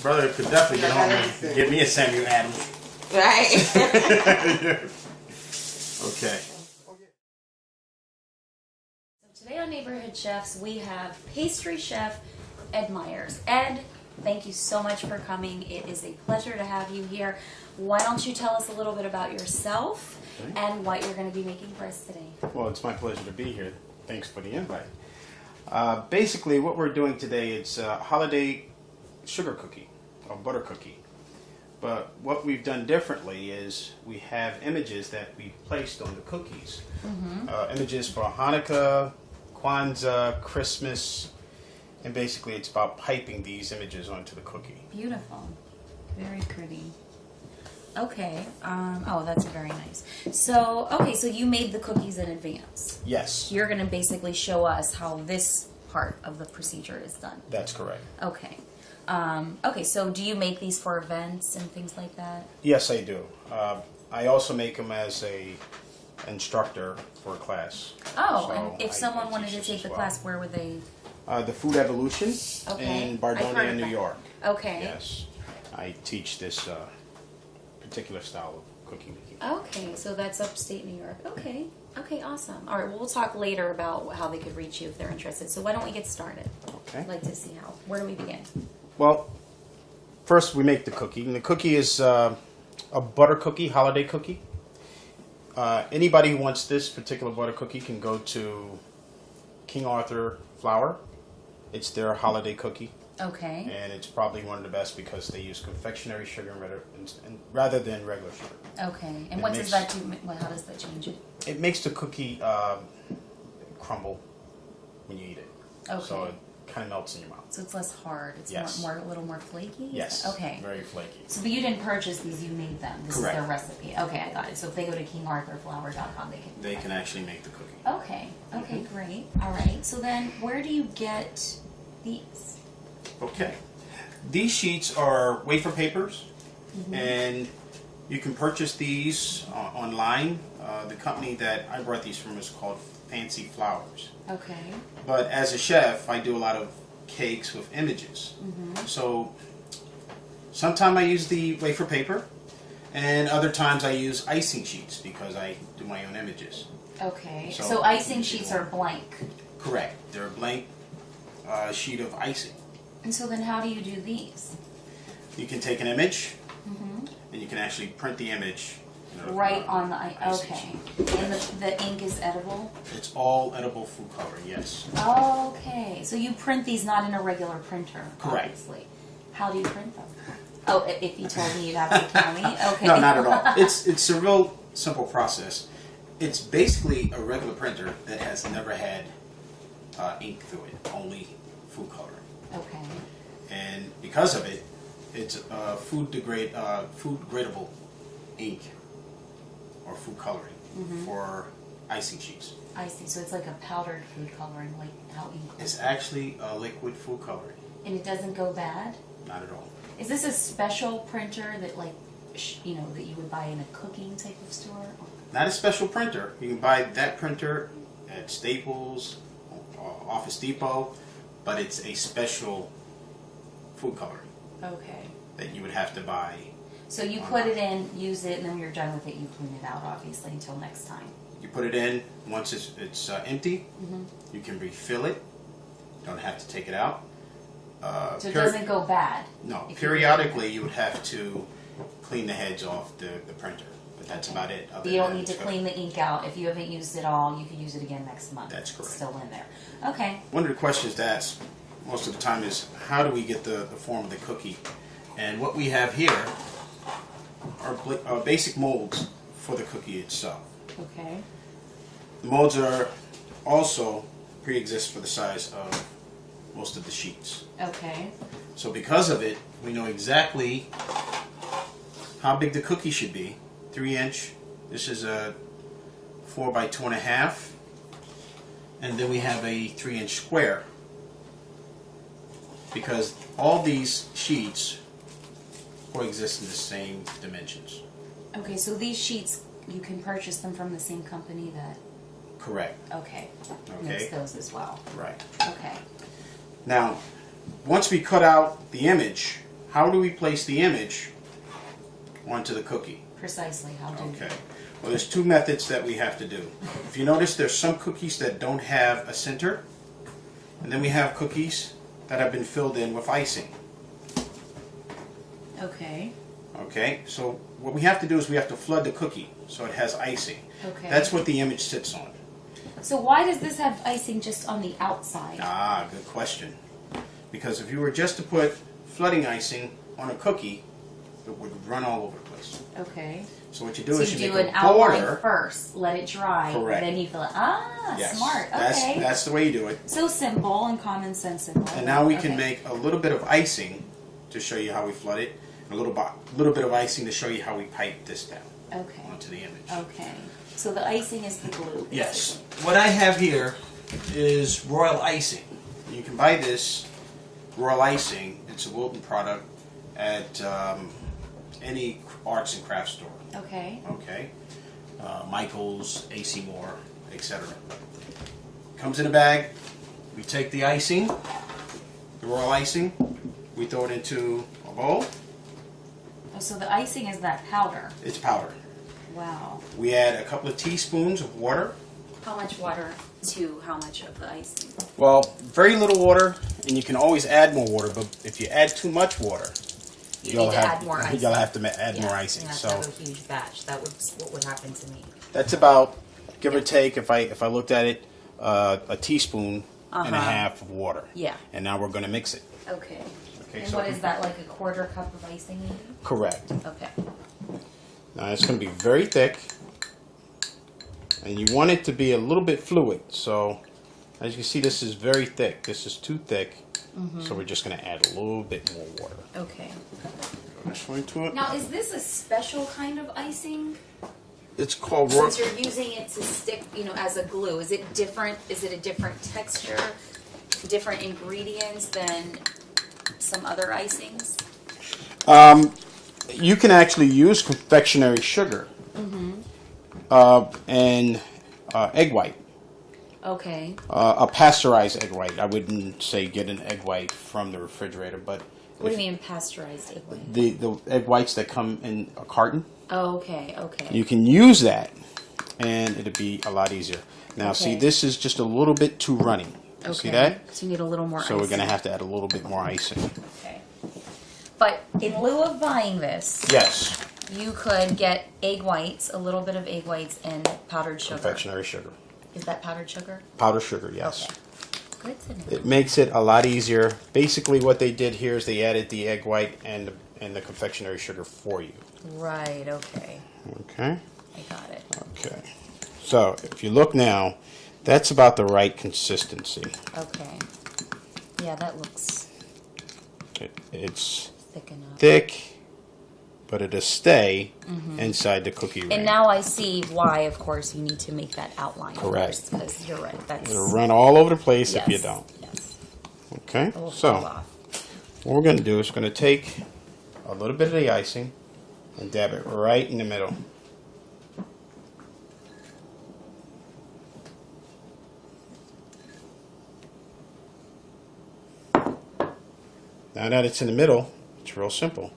Brother could definitely get home and give me a Samuel Adams. Right. Okay. So today on Neighborhood Chefs, we have pastry chef Ed Meyers. Ed, thank you so much for coming. It is a pleasure to have you here. Why don't you tell us a little bit about yourself and what you're going to be making for us today? Well, it's my pleasure to be here. Thanks for the invite. Basically, what we're doing today, it's a holiday sugar cookie or butter cookie. But what we've done differently is we have images that we've placed on the cookies. Images for Hanukkah, Kwanzaa, Christmas, and basically it's about piping these images onto the cookie. Beautiful. Very pretty. Okay. Oh, that's very nice. So, okay, so you made the cookies in advance. Yes. You're going to basically show us how this part of the procedure is done. That's correct. Okay. Okay, so do you make these for events and things like that? Yes, I do. I also make them as a instructor for a class. Oh, So and if I someone wanted teach to this take as the well. class, where would they? The Food Evolution Okay. in I've heard Bardonia, of New that. York. Okay. Yes. I teach this particular style of cookie making. Okay, so that's upstate New York. Okay. Okay, awesome. All right, well, we'll talk later about how they could reach you if they're interested. So why don't we get started? Okay. I'd like to see how. Where do we begin? Well, first we make the cookie. And the cookie is a butter cookie, holiday cookie. Anybody who wants this particular butter cookie can go to King Arthur Flour. It's their holiday cookie. Okay. And it's probably one of the best because they use confectionery sugar rather than regular sugar. Okay. And It what makes- does that do? Well, how does that change it? It makes the cookie crumble when you eat it. Okay. So it kind of melts in your mouth. So it's less hard. It's Yes. more a little more flaky? Is Yes. that- Okay. Very flaky. So, but you didn't purchase these, you made them. This Correct. is their recipe. Okay, I got it. So if they go to kingarthurflour.com, They can actually make the cookie. Okay, okay, great. All right. So then where do you get these? Okay. These sheets are wafer papers, and you can purchase these online. The company that I brought these from is called Fancy Flowers. Okay. But as a chef, I do a lot of cakes with images. So sometimes I use the wafer paper, and other times I use icing sheets because I do my own images. Okay. So- So icing sheets are blank. Correct. They're a blank sheet of icing. And so then how do you do these? You can take an image, and you can actually print the image. Right on the icing okay. sheet. And the ink is edible? It's all edible food coloring, yes. Okay. So you print these not in a regular printer, Correct. obviously. How do you print them? Oh, if you told me, you'd have to tell me. Okay. No, not at all. It's a real simple process. It's basically a regular printer that has never had ink through it, only food coloring. Okay. And because of it, it's food gradable ink or food coloring for icing sheets. I see. So it's like a powdered food coloring, like how ink. It's actually a liquid food coloring. And it doesn't go bad? Not at all. Is this a special printer that, like, that you would buy in a cooking type of store? Not a special printer. You can buy that printer at Staples, Office Depot, but it's a special food coloring Okay. that you would have to buy. So you put it in, use it, and then when you're done with it, you clean it out, obviously, until next time. You put it in. Once it's empty, you can refill it. Don't have to take it out. So it doesn't go bad? No. Periodically, you would have to clean the heads off the printer. But that's about it. But you don't need to clean the ink out. If you haven't used it all, you can use it again next month. That's correct. It's still in there. Okay. One of the questions to ask most of the time is, how do we get the form of the cookie? And what we have here are basic molds for the cookie itself. Okay. The molds are also pre-exist for the size of most of the sheets. Okay. So because of it, we know exactly how big the cookie should be. 3-inch. This is a 4 by 2.5. And then we have a 3-inch square. Because all these sheets coexist in the same dimensions. Okay, so these sheets, you can purchase them from the same company that... Correct. Okay. Okay. Makes those as well. Right. Okay. Now, once we cut out the image, how do we place the image onto the cookie? Precisely. How do you... Okay. Well, there's two methods that we have to do. If you notice, there's some cookies that don't have a center, and then we have cookies that have been filled in with icing. Okay. Okay, so what we have to do is we have to flood the cookie so it has icing. Okay. That's what the image sits on. So why does this have icing just on the outside? Ah, good question. Because if you were just to put flooding icing on a cookie, it would run all over the place. Okay. So what you do So is you you do make an a outline border. first, let it dry, Correct. then you fill it. Ah, Yes, smart. Okay. That's the way you do it. So simple and commonsensical. And now we can Okay. make a little bit of icing to show you how we flood it, and a little bit of icing to show you how we pipe this down Okay. onto the image. Okay. So the icing is the glue. Yes. What I have here is royal icing. You can buy this royal icing. It's a Wilton product at any arts and crafts store. Okay. Okay. Michael's, AC Moore, etc. Comes in a bag. We take the icing, the royal icing. We throw it into a bowl. Oh, so the icing is that powder. It's powder. Wow. We add a couple of teaspoons of water. How much water to how much of the icing? Well, very little water, and you can always add more water. But if you add too much water, You need to add more icing. You'll have to add more icing. You have So to have a huge batch. That would what would happen to me. that's about, give or take, if I looked at it, a teaspoon and a half of water. Yeah. And now we're going to mix it. Okay. Okay, And so what is that, like a quarter cup of icing? Correct. Okay. Now it's going to be very thick, and you want it to be a little bit fluid. So as you can see, this is very thick. This is too thick, so we're just going to add a little bit more water. Okay. Go this way to it. Now, is this a special kind of icing? It's called royal. Since you're using it to stick, as a glue, is it different? Is it a different texture, different ingredients than some other icings? You can actually use confectionery sugar and egg white. Okay. A pasteurized egg white. I wouldn't say get an egg white from the refrigerator, but What do you mean pasteurized egg white? the egg whites that come in a carton, Oh, okay, okay. you can use that, and it'll be a lot easier. Now, see, Okay. this is just a little bit too runny. You see that? So you need a little more So icing. we're going to have to add a little bit more icing. Okay. But in lieu of buying this, Yes, you could get egg whites, a little bit of egg whites, and powdered sugar. confectionery sugar. Is that powdered sugar? Powdered sugar, yes. Okay. Good to know. It makes it a lot easier. Basically, what they did here is they added the egg white and the confectionery sugar for you. Right, okay. Okay? I got it. Okay. So, if you look now, that's about the right consistency. Okay. Yeah, that looks It's thick enough. thick, but it'll stay inside the cookie ring. And now I see why, of course, you need to make that outline. Correct. Because you're right. That's It'll run all over the place if you yes, don't. Yes. Okay? It will fall So, off. what we're going to do is we're going to take a little bit of the icing and dab it right in the middle. Now that it's in the middle, it's real simple.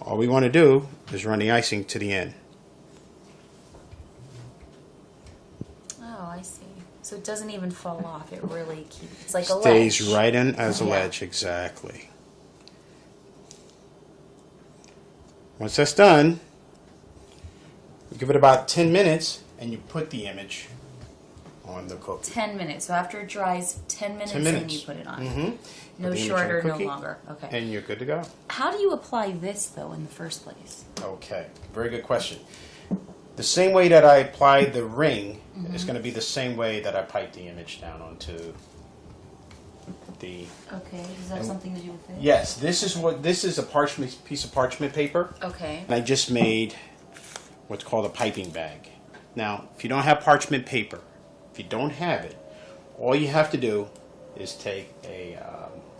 All we want to do is run the icing to the end. I see. So it doesn't even fall off. It really keeps. It's like a Stays ledge. right in as a Yeah. ledge, exactly. Once that's done, you give it about 10 minutes, and you put the image on the cookie. 10 minutes. So after it dries, 10 minutes, 10 minutes. and you put it on. Mm-hmm. No shorter, no longer. Okay. And you're good to go. How do you apply this though in the first place? Okay, very good question. The same way that I applied the ring is going to be the same way that I pipe the image down onto the. Okay. Does that have something to do with it? Yes, this is a parchment piece of parchment paper, Okay. and I just made what's called a piping bag. Now, if you don't have parchment paper, if you don't have it, all you have to do is take a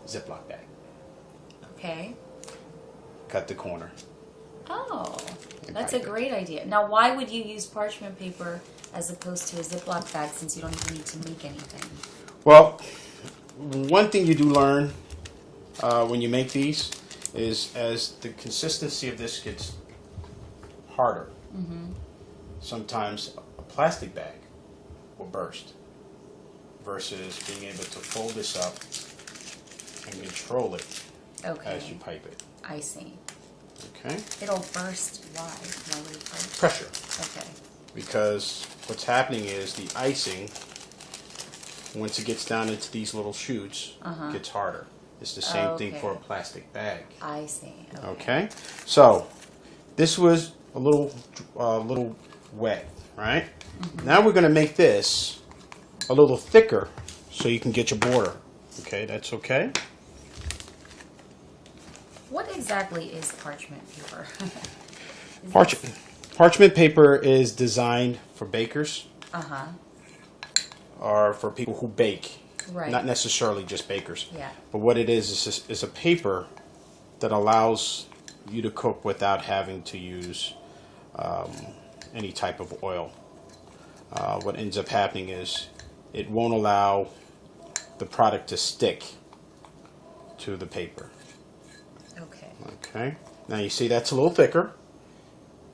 Ziploc bag, Okay. cut the corner. Oh, And that's a pipe it. great idea. Now, why would you use parchment paper as opposed to a Ziploc bag since you don't even need to make anything? Well, one thing you do learn when you make these is as the consistency of this gets harder, sometimes a plastic bag will burst versus being able to fold this up and control it Okay. as you pipe it. I see. Okay? It'll burst. Why? Why would it burst? Pressure. Okay. Because what's happening is the icing, once it gets down into these little chutes, gets harder. It's the same thing for a Okay. plastic bag. I see. Okay, so this was a little wet, right? Now we're going to make this a little thicker so you can get your border. Okay, that's okay. What exactly is parchment paper? Parchment paper is designed for bakers Uh-huh. or for people who bake. Right. Not necessarily just bakers. Yeah. But what it is a paper that allows you to cook without having to use any type of oil. What ends up happening is it won't allow the product to stick to the paper. Okay. Okay. Now you see that's a little thicker,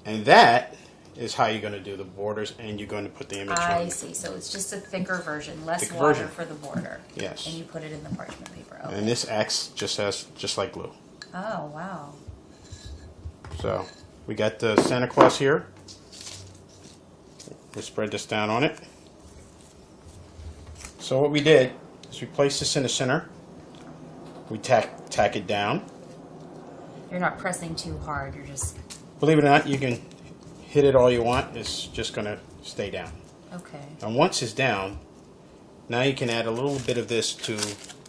and that is how you're going to do the borders, and you're going to put the image on. I see. So it's just a thicker version, less Thicker water version. for the border. Yes. And you put it in the parchment paper. Okay. And this acts just like glue. Oh, wow. So we got the Santa Claus here. We spread this down on it. So what we did is we placed this in the center. We tack it down. You're not pressing too hard. You're just... Believe it or not, you can hit it all you want. It's just going to stay down. Okay. And once it's down, now you can add a little bit of this to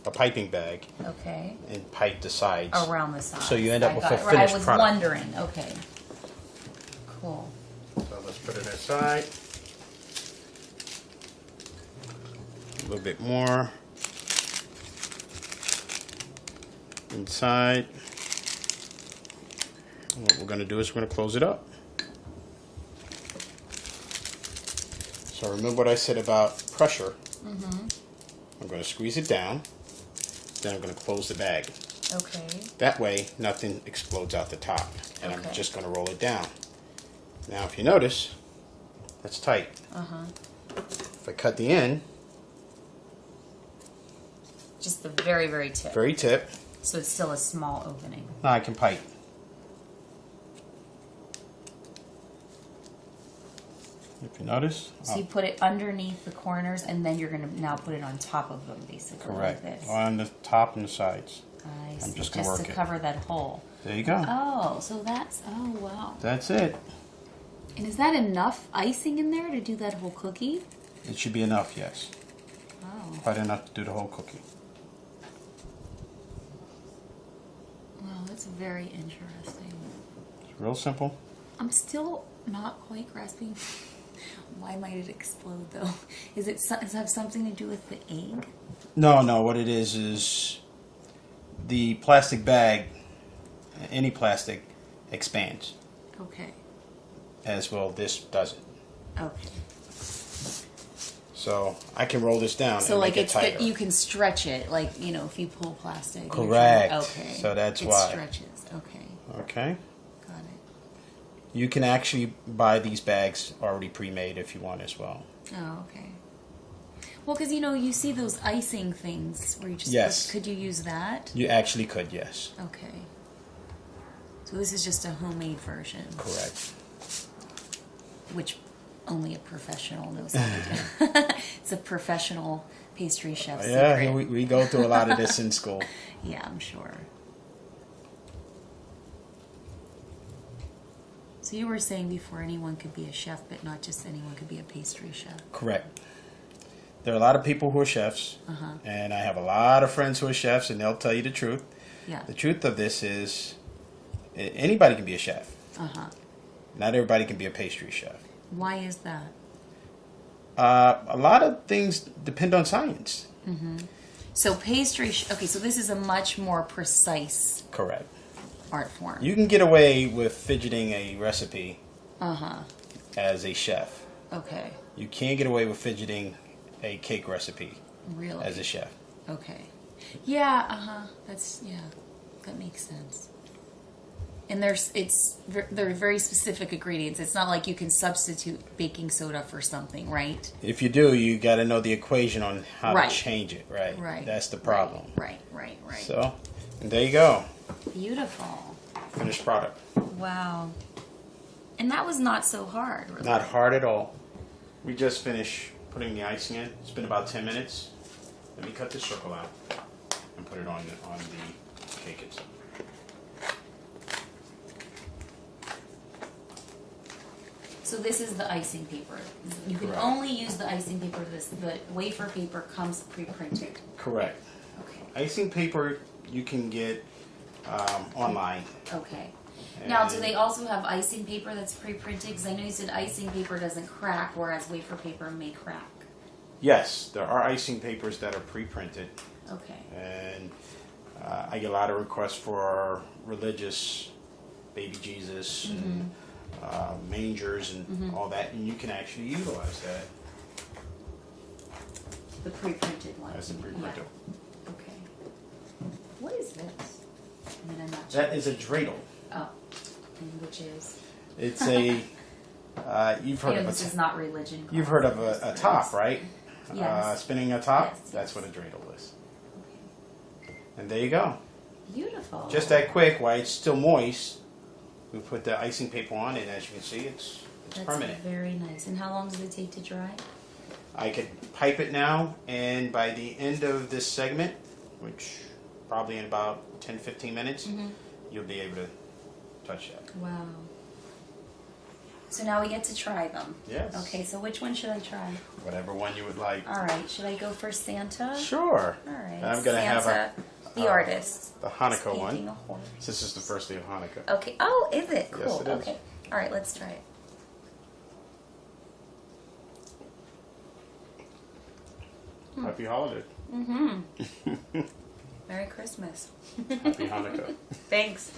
a piping bag Okay. and pipe the sides. Around the sides. So you end up I with got a it. finished I was product. wondering. Okay. Cool. So let's put it aside. A little bit more inside. And what we're going to do is we're going to close it up. So remember what I said about pressure. I'm going to squeeze it down. Then I'm going to close the bag. Okay. That way, nothing explodes out the top. And I'm Okay. just going to roll it down. Now, if you notice, that's tight. If I cut the end, Just the very, very tip. very tip, So it's still a small opening. now I can pipe. If you notice, So you put it underneath the corners, and then you're going to now put it on top of them, basically. correct, Like this. on the top and the sides. I see. just gonna work to it. cover that hole. There you go. Oh, so that's... Oh, wow. That's it. And is that enough icing in there to do that whole cookie? It should be enough, yes. Oh. Quite enough to do the whole cookie. Wow, that's very interesting. It's real simple. I'm still not quite grasping. Why might it explode, though? Does it have something to do with the egg? No, what it is the plastic bag, any plastic, expands. Okay. As well, this does it. Okay. So I can roll this down So and like make it it's tighter. you can stretch it, like, you know, if you pull plastic. you're Correct. okay. So that's it why. stretches. Okay. Okay. Got it. You can actually buy these bags already pre-made if you want as well. Oh, okay. Well, because you see those icing things where you just Yes. could you use that? You actually could, yes. Okay. So this is just a homemade version, Correct. which only a professional knows how to do. It's a professional pastry chef Yeah, secret. we go through a lot of this in school. Yeah, I'm sure. So you were saying before anyone could be a chef, but not just anyone could be a pastry chef. Correct. There are a lot of people who are chefs, and I have a lot of friends who are chefs, and they'll tell you the truth. Yeah. The truth of this is anybody can be a chef. Not everybody can be a pastry chef. Why is that? A lot of things depend on science. So pastry, okay, so this is a much more precise Correct. art form. You can get away with fidgeting a recipe Uh-huh. as a chef. Okay. You can't get away with fidgeting a cake recipe Really? as a chef. Okay. Yeah, that makes sense. And they're very specific ingredients. It's not like you can substitute baking soda for something, right? If you do, you got to know the equation on how Right. to change it, right? Right. That's the problem. Right. So, and there you go. Beautiful. Finished product. Wow. And that was not so hard, really. Not hard at all. We just finished putting the icing in. It's been about 10 minutes. Let me cut this circle out and put it on the cake itself. So this is the icing paper. You can Correct. only use the icing paper. The wafer paper comes pre-printed. Correct. Okay. Icing paper you can get online. Okay. Now, do And- they also have icing paper that's pre-printed? Because I know you said icing paper doesn't crack, whereas wafer paper may crack. Yes, there are icing papers that are pre-printed, Okay. and I get a lot of requests for religious baby Jesus and mangers and all that, and you can actually utilize that The pre-printed one. as a pre-printed. Yeah. Okay. What is this? I mean, I'm not sure. That is a dreidel. Oh. And which is? It's a you've I heard know of this is a not religion. you've heard of class, a but top, it's- right? Yes. Spinning a top. Yes, That's yes. what a dreidel is. And there you go. Beautiful. Just that quick, while it's still moist, we put the icing paper on, and as you can see, it's That's permanent. very nice. And how long does it take to dry? I could pipe it now, and by the end of this segment, which probably in about 10-15 minutes, you'll be able to touch that. Wow. So now we get to try them. Yes. Okay, so which one should I try? Whatever one you would like. All right, should I go for Santa? Sure. All right. I'm gonna have Santa, the artist. the is Hanukkah painting one. a horse. This is the first day of Hanukkah. Okay. Oh, is it? Cool. Yes, it is. Okay. All right, let's try it. Happy holiday. Merry Christmas. Happy Hanukkah. Thanks.